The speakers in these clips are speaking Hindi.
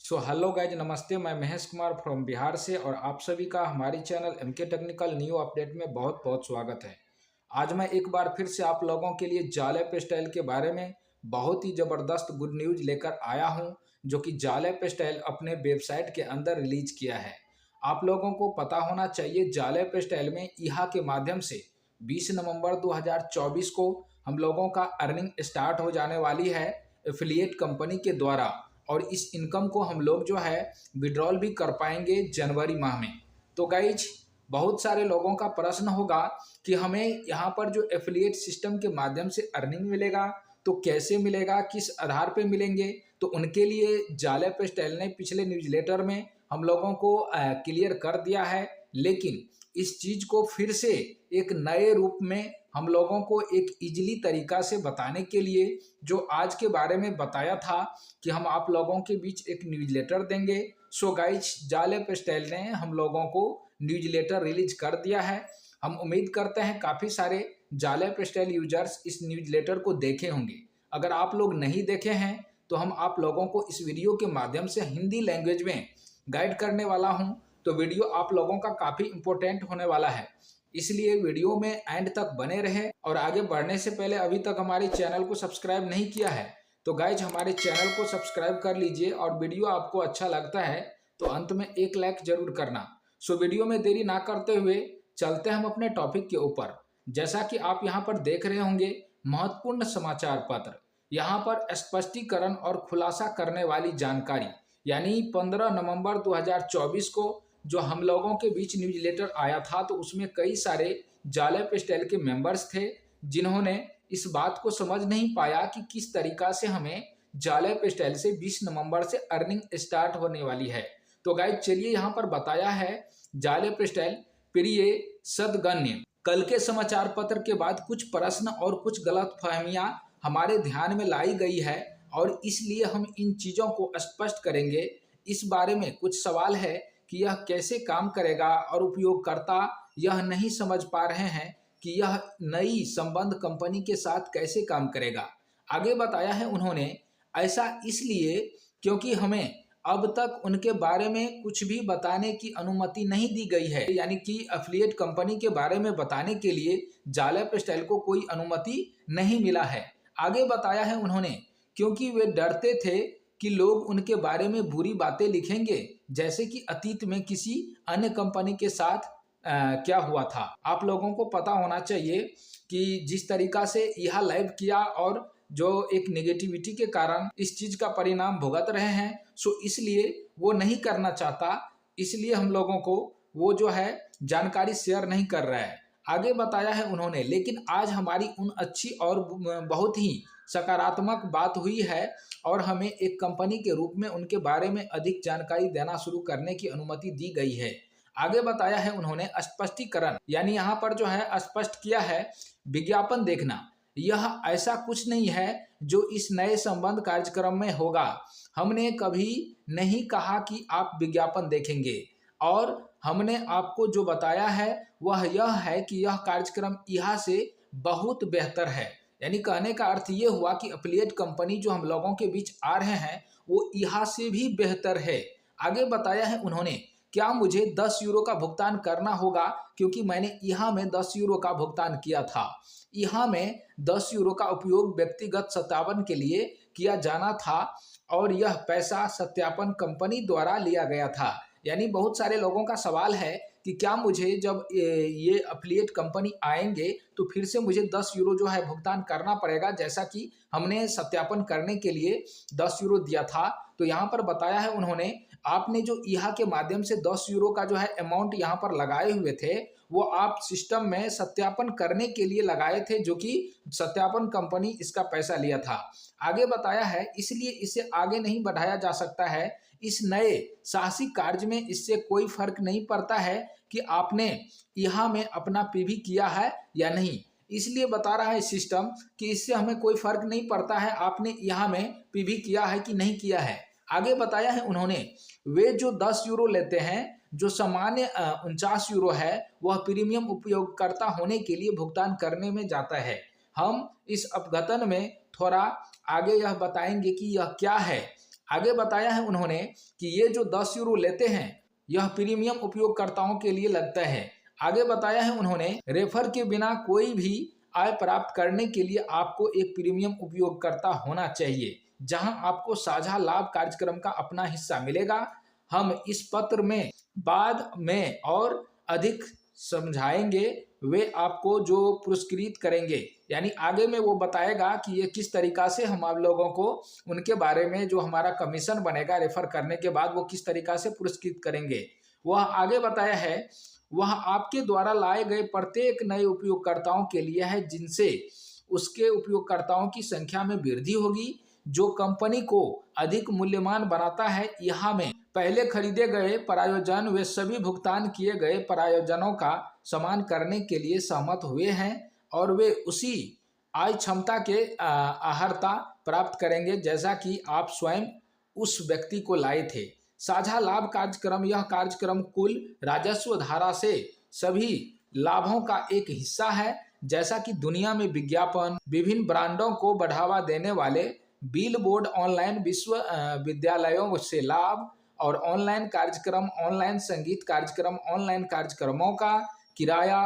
हेलो गाइज, नमस्ते। मैं महेश कुमार फ्रॉम बिहार से और आप सभी का हमारे channel MK technical new update में बहुत बहुत स्वागत है। आज मैं एक बार फिर से आप लोगों के लिए जाले स्टाइल के बारे में बहुत ही ज़बरदस्त गुड न्यूज़ लेकर आया हूं, जो कि जाले स्टाइल अपने वेबसाइट के अंदर रिलीज किया है। आप लोगों को पता होना चाहिए, जाले स्टाइल में ईहा के माध्यम से 20 नवंबर 2024 को हम लोगों का अर्निंग स्टार्ट हो जाने वाली है एफिलिएट कंपनी के द्वारा, और इस इनकम को हम लोग जो है विड्रॉल भी कर पाएंगे जनवरी माह में। तो गाइज, बहुत सारे लोगों का प्रश्न होगा कि हमें यहाँ पर जो एफिलिएट सिस्टम के माध्यम से अर्निंग मिलेगा तो कैसे मिलेगा, किस आधार पे मिलेंगे। तो उनके लिए जाले स्टाइल ने पिछले न्यूज़लेटर में हम लोगों को क्लियर कर दिया है, लेकिन इस चीज को फिर से एक नए रूप में हम लोगों को एक इजीली तरीका से बताने के लिए जो आज के बारे में बताया था कि हम आप लोगों के बीच एक न्यूज़लेटर देंगे। सो गाइज, जाले स्टाइल ने हम लोगों को न्यूज़लेटर रिलीज कर दिया है। हम उम्मीद करते हैं काफ़ी सारे जाले स्टाइल यूजर्स इस न्यूज़लेटर को देखे होंगे। अगर आप लोग नहीं देखे हैं तो हम आप लोगों को इस वीडियो के माध्यम से हिंदी लैंग्वेज में गाइड करने वाला हूं। तो वीडियो आप लोगों का काफ़ी इंपॉर्टेंट होने वाला है, इसलिए वीडियो में एंड तक बने रहे। और आगे बढ़ने से पहले अभी तक हमारे चैनल को सब्सक्राइब नहीं किया है तो गाइज हमारे चैनल को सब्सक्राइब कर लीजिए, और वीडियो आपको अच्छा लगता है तो अंत में एक लाइक जरूर करना। सो वीडियो में देरी ना करते हुए चलते हैं हम अपने टॉपिक के ऊपर। जैसा कि आप यहाँ पर देख रहे होंगे, महत्वपूर्ण समाचार पत्र, यहाँ पर स्पष्टीकरण और खुलासा करने वाली जानकारी, यानी 15 नवंबर 2024 को जो हम लोगों के बीच न्यूज़लेटर आया था, तो उसमें कई सारे जाले स्टाइल के मेंबर्स थे जिन्होंने इस बात को समझ नहीं पाया कि किस तरीका से हमें जाले स्टाइल से 20 नवंबर से अर्निंग स्टार्ट होने वाली है। तो गाइज चलिए, यहाँ पर बताया है जाले स्टाइल प्रिय सदगण्य, कल के समाचार पत्र के बाद कुछ प्रश्न और कुछ गलत फहमियां हमारे ध्यान में लाई गई है, और इसलिए हम इन चीज़ों को स्पष्ट करेंगे। इस बारे में कुछ सवाल है कि यह कैसे काम करेगा, और उपयोगकर्ता यह नहीं समझ पा रहे हैं कि यह नई संबंध कंपनी के साथ कैसे काम करेगा। आगे बताया है उन्होंने, ऐसा इसलिए क्योंकि हमें अब तक उनके बारे में कुछ भी बताने की अनुमति नहीं दी गई है, यानी कि एफिलिएट कंपनी के बारे में बताने के लिए जाले स्टाइल को कोई अनुमति नहीं मिला है। आगे बताया है उन्होंने, क्योंकि वे डरते थे कि लोग उनके बारे में बुरी बातें लिखेंगे, जैसे कि अतीत में किसी अन्य कंपनी के साथ क्या हुआ था। आप लोगों को पता होना चाहिए कि जिस तरीका से यह लाइव किया और जो एक नेगेटिविटी के कारण इस चीज का परिणाम भुगत रहे हैं, सो इसलिए वो नहीं करना चाहता, इसलिए हम लोगों को वो जो है जानकारी शेयर नहीं कर रहा है। आगे बताया है उन्होंने, लेकिन आज हमारी उन अच्छी और बहुत ही सकारात्मक बात हुई है, और हमें एक कंपनी के रूप में उनके बारे में अधिक जानकारी देना शुरू करने की अनुमति दी गई है। आगे बताया है उन्होंने स्पष्टीकरण, यानी यहाँ पर जो है स्पष्ट किया है विज्ञापन देखना। यह ऐसा कुछ नहीं है जो इस नए संबंध कार्यक्रम में होगा। हमने कभी नहीं कहा कि आप विज्ञापन देखेंगे, और हमने आपको जो बताया है वह यह है कि यह कार्यक्रम यहाँ से बहुत बेहतर है। यानी कहने का अर्थ ये हुआ कि एफिलिएट कंपनी जो हम लोगों के बीच आ रहे हैं वो यहाँ से भी बेहतर है। आगे बताया है उन्होंने, क्या मुझे 10 यूरो का भुगतान करना होगा, क्योंकि मैंने यहाँ में 10 यूरो का भुगतान किया था। यहाँ में 10 यूरो का उपयोग व्यक्तिगत सत्यापन के लिए किया जाना था, और यह पैसा सत्यापन कंपनी द्वारा लिया गया था। यानी बहुत सारे लोगों का सवाल है कि क्या मुझे जब ये एफिलिएट कंपनी आएंगे तो फिर से मुझे 10 यूरो जो है भुगतान करना पड़ेगा, जैसा कि हमने सत्यापन करने के लिए 10 यूरो दिया था। तो यहाँ पर बताया है उन्होंने, आपने जो ईहा के माध्यम से 10 यूरो का जो है अमाउंट यहाँ पर लगाए हुए थे, वो आप सिस्टम में सत्यापन करने के लिए लगाए थे, जो कि सत्यापन कंपनी इसका पैसा लिया था। आगे बताया है, इसलिए इसे आगे नहीं बढ़ाया जा सकता है। इस नए साहसिक कार्य में इससे कोई फर्क नहीं पड़ता है कि आपने यहाँ में अपना पीवी किया है या नहीं। इसलिए बता रहा है सिस्टम कि इससे हमें कोई फर्क नहीं पड़ता है आपने यहाँ में पीवी किया है कि नहीं किया है। आगे बताया है उन्होंने, वे जो 10 यूरो लेते हैं, जो सामान्य 49 यूरो है, वह प्रीमियम उपयोगकर्ता होने के लिए भुगतान करने में जाता है। हम इस अपघटन में थोड़ा आगे यह बताएंगे कि यह क्या है। आगे बताया है उन्होंने कि ये जो 10 यूरो लेते हैं यह प्रीमियम उपयोगकर्ताओं के लिए लगता है। आगे बताया है उन्होंने रेफर के बिना कोई भी आय प्राप्त करने के लिए आपको एक प्रीमियम उपयोगकर्ता होना चाहिए, जहां आपको साझा लाभ कार्यक्रम का अपना हिस्सा मिलेगा। हम इस पत्र में बाद में और अधिक समझाएंगे, वे आपको जो पुरस्कृत करेंगे, यानी आगे में वो बताएगा कि ये किस तरीका से हम आप लोगों को उनके बारे में जो हमारा कमीशन बनेगा रेफर करने के बाद वो किस तरीका से पुरस्कृत करेंगे। वह आगे बताया है वह आपके द्वारा लाए गए प्रत्येक नए उपयोगकर्ताओं के लिए है, जिनसे उसके उपयोगकर्ताओं की संख्या में वृद्धि होगी, जो कंपनी को अधिक मूल्यवान बनाता है। यहाँ में पहले खरीदे गए प्रायोजन वे सभी भुगतान किए गए प्रायोजनों का समान करने के लिए सहमत हुए हैं और वे उसी आय क्षमता के अर्हता प्राप्त करेंगे जैसा कि आप स्वयं उस व्यक्ति को लाए थे। साझा लाभ कार्यक्रम यह कार्यक्रम कुल राजस्व धारा से सभी लाभों का एक हिस्सा है, जैसा कि दुनिया में विज्ञापन, विभिन्न ब्रांडों को बढ़ावा देने वाले बिलबोर्ड, ऑनलाइन विश्वविद्यालयों से लाभ और ऑनलाइन कार्यक्रम, ऑनलाइन संगीत कार्यक्रम, ऑनलाइन कार्यक्रमों का किराया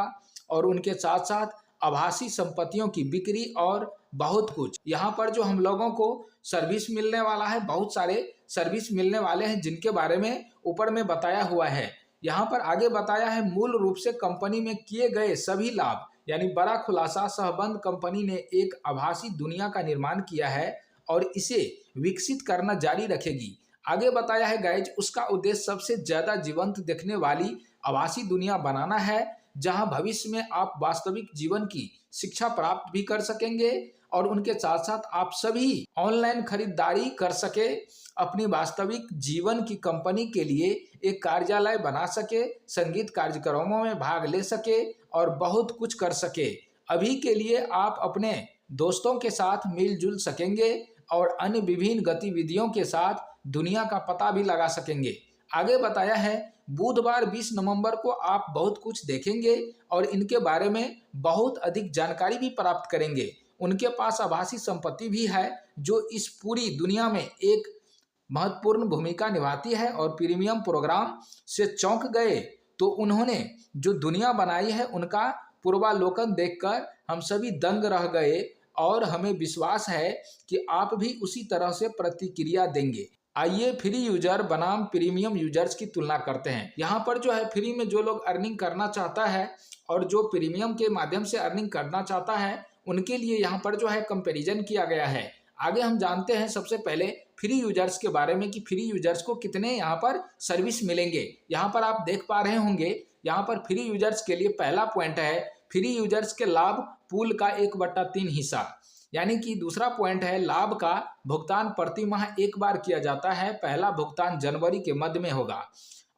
और उनके साथ साथ आभासी संपत्तियों की बिक्री और बहुत कुछ। यहाँ पर जो हम लोगों को सर्विस मिलने वाला है, बहुत सारे सर्विस मिलने वाले हैं जिनके बारे में ऊपर में बताया हुआ है। यहाँ पर आगे बताया है मूल रूप से कंपनी में किए गए सभी लाभ, यानी बड़ा खुलासा सहबंध कंपनी ने एक आभासी दुनिया का निर्माण किया है और इसे विकसित करना जारी रखेगी। आगे बताया है गाइज उसका उद्देश्य सबसे ज्यादा जीवंत दिखने वाली आभासी दुनिया बनाना है, जहां भविष्य में आप वास्तविक जीवन की शिक्षा प्राप्त भी कर सकेंगे और उनके साथ साथ आप सभी ऑनलाइन खरीदारी कर सके, अपनी वास्तविक जीवन की कंपनी के लिए एक कार्यालय बना सके, संगीत कार्यक्रमों में भाग ले सके और बहुत कुछ कर सके। अभी के लिए आप अपने दोस्तों के साथ मिलजुल सकेंगे और अन्य विभिन्न गतिविधियों के साथ दुनिया का पता भी लगा सकेंगे। आगे बताया है बुधवार 20 नवंबर को आप बहुत कुछ देखेंगे और इनके बारे में बहुत अधिक जानकारी भी प्राप्त करेंगे। उनके पास आभासी संपत्ति भी है जो इस पूरी दुनिया में एक महत्वपूर्ण भूमिका निभाती है और प्रीमियम प्रोग्राम से चौंक गए तो उन्होंने जो दुनिया बनाई है उनका पूर्वालोकन देखकर हम सभी दंग रह गए और हमें विश्वास है कि आप भी उसी तरह से प्रतिक्रिया देंगे। आइए फ्री यूजर बनाम प्रीमियम यूजर्स की तुलना करते हैं। यहाँ पर जो है फ्री में जो लोग अर्निंग करना चाहता है और जो प्रीमियम के माध्यम से अर्निंग करना चाहता है उनके लिए यहाँ पर जो है कंपैरिजन किया गया है। आगे हम जानते हैं सबसे पहले फ्री यूजर्स के बारे में कि फ्री यूजर्स को कितने यहाँ पर सर्विस मिलेंगे। यहाँ पर आप देख पा रहे होंगे यहाँ पर फ्री यूजर्स के लिए पहला पॉइंट है फ्री यूजर्स के लाभ पूल का 1/3 हिस्सा, यानी कि दूसरा पॉइंट है लाभ का भुगतान प्रति माह एक बार किया जाता है, पहला भुगतान जनवरी के मध्य में होगा।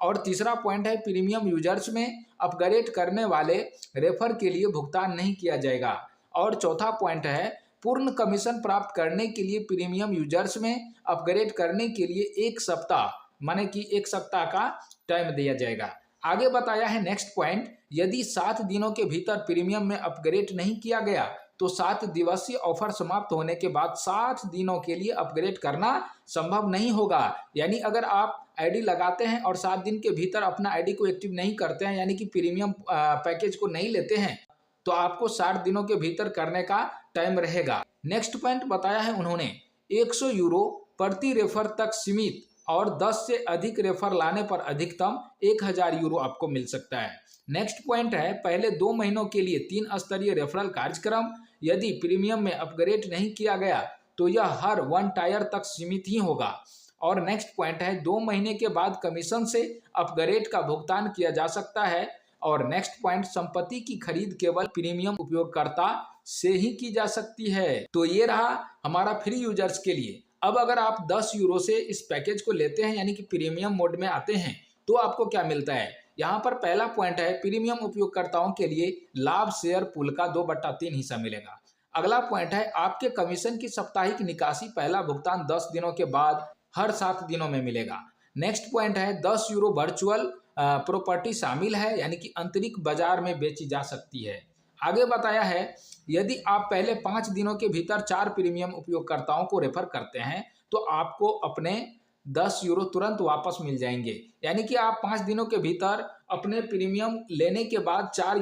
और तीसरा पॉइंट है प्रीमियम यूजर्स में अपग्रेड करने वाले रेफर के लिए भुगतान नहीं किया जाएगा। और चौथा पॉइंट है पूर्ण कमीशन प्राप्त करने के लिए प्रीमियम यूजर्स में अपग्रेड करने के लिए 1 सप्ताह माने कि 1 सप्ताह का टाइम दिया जाएगा। आगे बताया है नेक्स्ट पॉइंट, यदि 7 दिनों के भीतर प्रीमियम में अपग्रेड नहीं किया गया तो 7 दिवसीय ऑफर समाप्त होने के बाद 7 दिनों के लिए अपग्रेड करना संभव नहीं होगा। यानी अगर आप आईडी लगाते हैं और 7 दिन के भीतर अपना आईडी को एक्टिव नहीं करते हैं, यानी कि प्रीमियम पैकेज को नहीं लेते हैं, तो आपको 60 दिनों के भीतर करने का टाइम रहेगा। नेक्स्ट पॉइंट बताया है उन्होंने 100 यूरो प्रति रेफर तक सीमित और 10 से अधिक रेफर लाने पर अधिकतम 1000 यूरो आपको मिल सकता है। नेक्स्ट पॉइंट है पहले 2 महीनों के लिए 3 स्तरीय रेफरल कार्यक्रम, यदि प्रीमियम में अपग्रेड नहीं किया गया तो यह हर 1 टायर तक सीमित ही होगा। और नेक्स्ट पॉइंट है 2 महीने के बाद कमीशन से अपग्रेड का भुगतान किया जा सकता है। और नेक्स्ट पॉइंट संपत्ति की खरीद केवल प्रीमियम उपयोगकर्ता से ही की जा सकती है। तो ये रहा हमारा फ्री यूजर्स के लिए। अब अगर आप 10 यूरो से इस पैकेज को लेते हैं यानी कि प्रीमियम मोड में आते हैं तो आपको क्या मिलता है। यहाँ पर पहला पॉइंट है प्रीमियम उपयोगकर्ताओं के लिए लाभ शेयर पूल का 2/3 हिस्सा मिलेगा। अगला पॉइंट है आपके कमीशन की साप्ताहिक निकासी पहला भुगतान 10 दिनों के बाद हर 7 दिनों में मिलेगा। नेक्स्ट पॉइंट है 10 यूरो वर्चुअल प्रॉपर्टी शामिल है, यानी कि आंतरिक बाजार में बेची जा सकती है। आगे बताया है यदि आप पहले 5 दिनों के भीतर 4 प्रीमियम उपयोगकर्ताओं को रेफर करते हैं तो आपको अपने €10 तुरंत वापस मिल जाएंगे। यानी कि आप 5 दिनों के भीतर अपने प्रीमियम लेने के बाद 4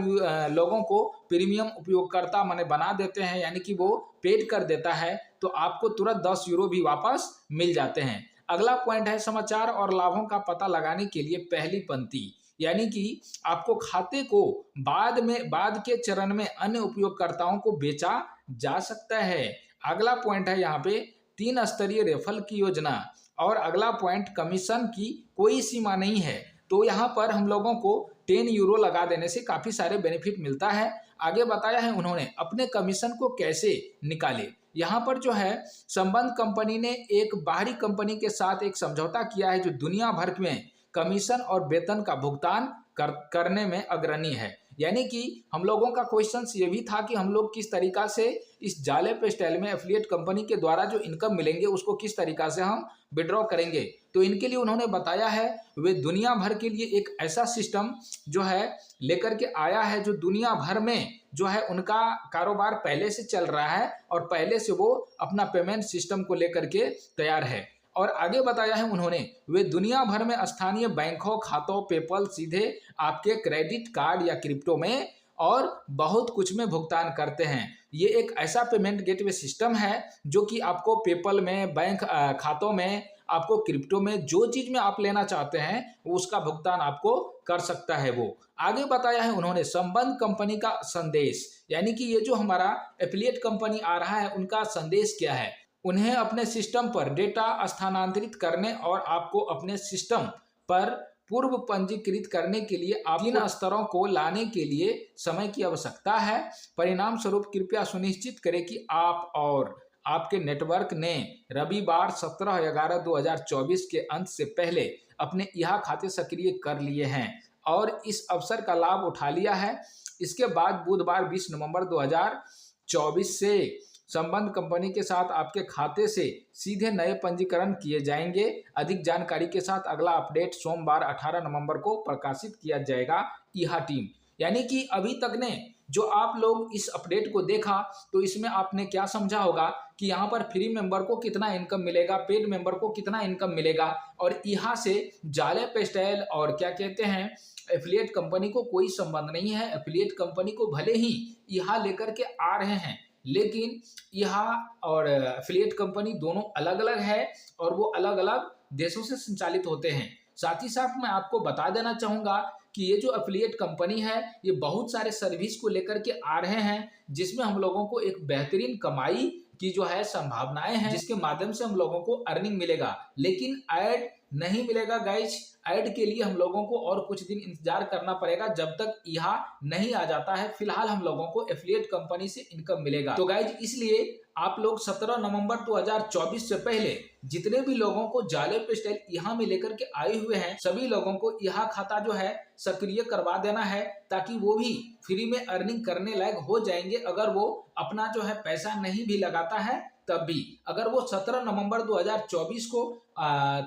लोगों को प्रीमियम उपयोगकर्ता माने बना देते हैं, यानी कि वो पेड कर देता है, तो आपको तुरंत €10 भी वापस मिल जाते हैं। अगला पॉइंट है समाचार और लाभों का पता लगाने के लिए पहली पंक्ति, यानी कि आपको खाते को बाद के चरण में अन्य उपयोगकर्ताओं को बेचा जा सकता है। अगला पॉइंट है यहाँ पे 3 स्तरीय रेफरल की योजना, और अगला पॉइंट कमीशन की कोई सीमा नहीं है। तो यहाँ पर हम लोगों को €10 लगा देने से काफ़ी सारे बेनिफिट मिलता है। आगे बताया है उन्होंने अपने कमीशन को कैसे निकाले। यहाँ पर जो है संबंध कंपनी ने एक बाहरी कंपनी के साथ एक समझौता किया है जो दुनिया भर में कमीशन और वेतन का भुगतान करने में अग्रणी है। यानी कि हम लोगों का क्वेश्चन ये भी था कि हम लोग किस तरीका से इस जाले पे स्टाइल में एफिलिएट कंपनी के द्वारा जो इनकम मिलेंगे उसको किस तरीका से हम विड्रॉ करेंगे। तो इनके लिए उन्होंने बताया है वे दुनिया भर के लिए एक ऐसा सिस्टम जो है लेकर के आया है जो दुनिया भर में जो है उनका कारोबार पहले से चल रहा है और पहले से वो अपना पेमेंट सिस्टम को लेकर के तैयार है। और आगे बताया है उन्होंने वे दुनिया भर में स्थानीय बैंकों खातों, पेपल, सीधे आपके क्रेडिट कार्ड या क्रिप्टो में और बहुत कुछ में भुगतान करते हैं। ये एक ऐसा पेमेंट गेटवे सिस्टम है जो कि आपको पेपल में, बैंक खातों में, आपको क्रिप्टो में जो चीज में आप लेना चाहते हैं उसका भुगतान आपको कर सकता है। वो आगे बताया है उन्होंने संबंध कंपनी का संदेश, यानी कि ये जो हमारा एफिलिएट कंपनी आ रहा है उनका संदेश क्या है। उन्हें अपने सिस्टम पर डेटा स्थानांतरित करने और आपको अपने सिस्टम पर पूर्व पंजीकृत करने के लिए आप 3 स्तरों को लाने के लिए समय की आवश्यकता है। परिणाम स्वरूप कृपया सुनिश्चित करें कि आप और आपके नेटवर्क ने रविवार 17/11/2024 के अंत से पहले अपने यह खाते सक्रिय कर लिए हैं और इस अवसर का लाभ उठा लिया है। इसके बाद बुधवार 20 नवंबर 2024 से संबंध कंपनी के साथ आपके खाते से सीधे नए पंजीकरण किए जाएंगे। अधिक जानकारी के साथ अगला अपडेट सोमवार 18 नवंबर को प्रकाशित किया जाएगा। यह टीम, यानी कि अभी तक ने जो आप लोग इस अपडेट को देखा तो इसमें आपने क्या समझा होगा कि यहाँ पर फ्री मेंबर को कितना इनकम मिलेगा, पेड मेंबर को कितना इनकम मिलेगा, और यहाँ से जाले पे स्टाइल और क्या कहते हैं एफिलिएट कंपनी को कोई संबंध नहीं है। एफिलिएट कंपनी को भले ही यहाँ लेकर के आ रहे हैं लेकिन यहाँ और एफिलिएट कंपनी दोनों अलग अलग है और वो अलग अलग देशों से संचालित होते हैं। साथ ही साथ मैं आपको बता देना चाहूँगा कि ये जो एफिलिएट कंपनी है ये बहुत सारे सर्विस को लेकर के आ रहे हैं जिसमें हम लोगों को एक बेहतरीन कमाई की जो है संभावनाएं हैं, जिसके माध्यम से हम लोगों को अर्निंग मिलेगा। लेकिन ऐड नहीं मिलेगा गाइज। ऐड के लिए हम लोगों को और कुछ दिन इंतजार करना पड़ेगा जब तक यह नहीं आ जाता है। फिलहाल हम लोगों को एफिलिएट कंपनी से इनकम मिलेगा। तो गाइज इसलिए आप लोग 17 नवंबर 2024 से पहले जितने भी लोगों को जाले पे स्टाइल यहाँ में लेकर के आए हुए हैं सभी लोगों को यह खाता जो है सक्रिय करवा देना है ताकि वो भी फ्री में अर्निंग करने लायक हो जाएंगे। अगर वो अपना जो है पैसा नहीं भी लगाता है तब भी, अगर वो 17 नवंबर 2024 को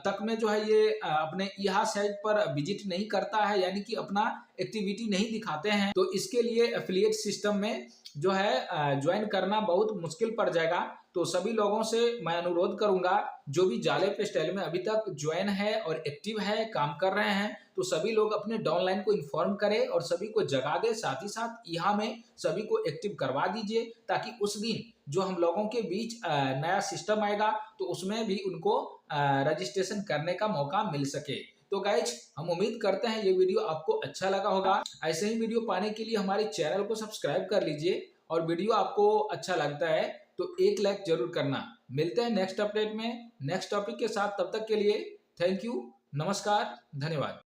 तक में जो है ये अपने यहाँ साइट पर विजिट नहीं करता है, यानी कि अपना एक्टिविटी नहीं दिखाते हैं, तो इसके लिए एफिलिएट सिस्टम में जो है ज्वाइन करना बहुत मुश्किल पड़ जाएगा। तो सभी लोगों से मैं अनुरोध करूंगा जो भी जाले पे स्टाइल में अभी तक ज्वाइन है और एक्टिव है, काम कर रहे हैं, तो सभी लोग अपने डाउनलाइन को इन्फॉर्म करें और सभी को जगा दे। साथ ही साथ यहाँ में सभी को एक्टिव करवा दीजिए ताकि उस दिन जो हम लोगों के बीच नया सिस्टम आएगा तो उसमें भी उनको रजिस्ट्रेशन करने का मौका मिल सके। तो गाइज हम उम्मीद करते हैं ये वीडियो आपको अच्छा लगा होगा। ऐसे ही वीडियो पाने के लिए हमारे चैनल को सब्सक्राइब कर लीजिए और वीडियो आपको अच्छा लगता है तो 1 लाइक जरूर करना। मिलते हैं नेक्स्ट अपडेट में नेक्स्ट टॉपिक के साथ, तब तक के लिए थैंक यू, नमस्कार, धन्यवाद।